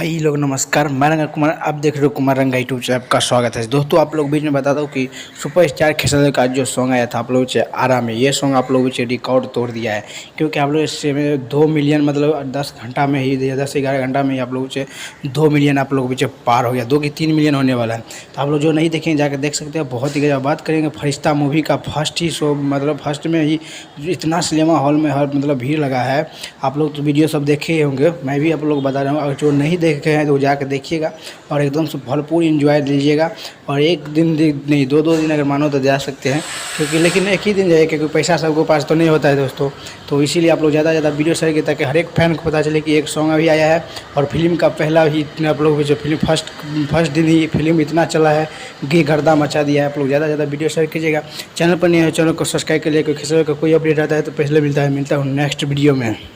भाई लोग नमस्कार, मैं रंगा कुमार। आप देख रहे हो कुमार रंगा यूट्यूब चैनल। आपका स्वागत है दोस्तों। आप लोग बीच में बता दो कि सुपरस्टार खेसारी का जो सॉन्ग आया था आप लोगों से आराम में, ये सॉन्ग आप लोगों से रिकॉर्ड तोड़ दिया है। क्योंकि आप लोग इससे में 2 मिलियन मतलब 10 घंटा में ही 10-11 घंटा में ही आप लोगों से 2 मिलियन आप लोगों के पार हो गया। 2 की 3 मिलियन होने वाला है। तो आप लोग जो नहीं देखेंगे जाकर देख सकते हैं। बहुत ही गजब। बात करेंगे फरिश्ता मूवी का फर्स्ट ही शो, मतलब फर्स्ट में ही इतना सिनेमा हॉल में हर मतलब भीड़ लगा है। आप लोग तो वीडियो सब देखे ही होंगे, मैं भी आप लोग बता रहा हूँ। अगर जो नहीं देखे हैं तो जाकर देखिएगा और एकदम से भरपूर एंजॉय लीजिएगा। और एक दिन नहीं, 2-2 दिन अगर मानो तो जा सकते हैं, क्योंकि लेकिन एक ही दिन जाइए, क्योंकि पैसा सबके पास तो नहीं होता है दोस्तों। तो इसीलिए आप लोग ज़्यादा से ज़्यादा वीडियो शेयर किया ताकि हर एक फैन को पता चले कि एक सॉन्ग अभी आया है। और फिल्म का पहला ही इतने आप लोग जो फिल्म फर्स्ट दिन ही फिल्म इतना चला है कि गर्दा मचा दिया है। आप लोग ज़्यादा से ज़्यादा वीडियो शेयर कीजिएगा। चैनल पर नहीं है, चैनल को सब्सक्राइब कर लिए, क्योंकि कोई अपडेट आता है तो पहले मिलता हूँ नेक्स्ट वीडियो में।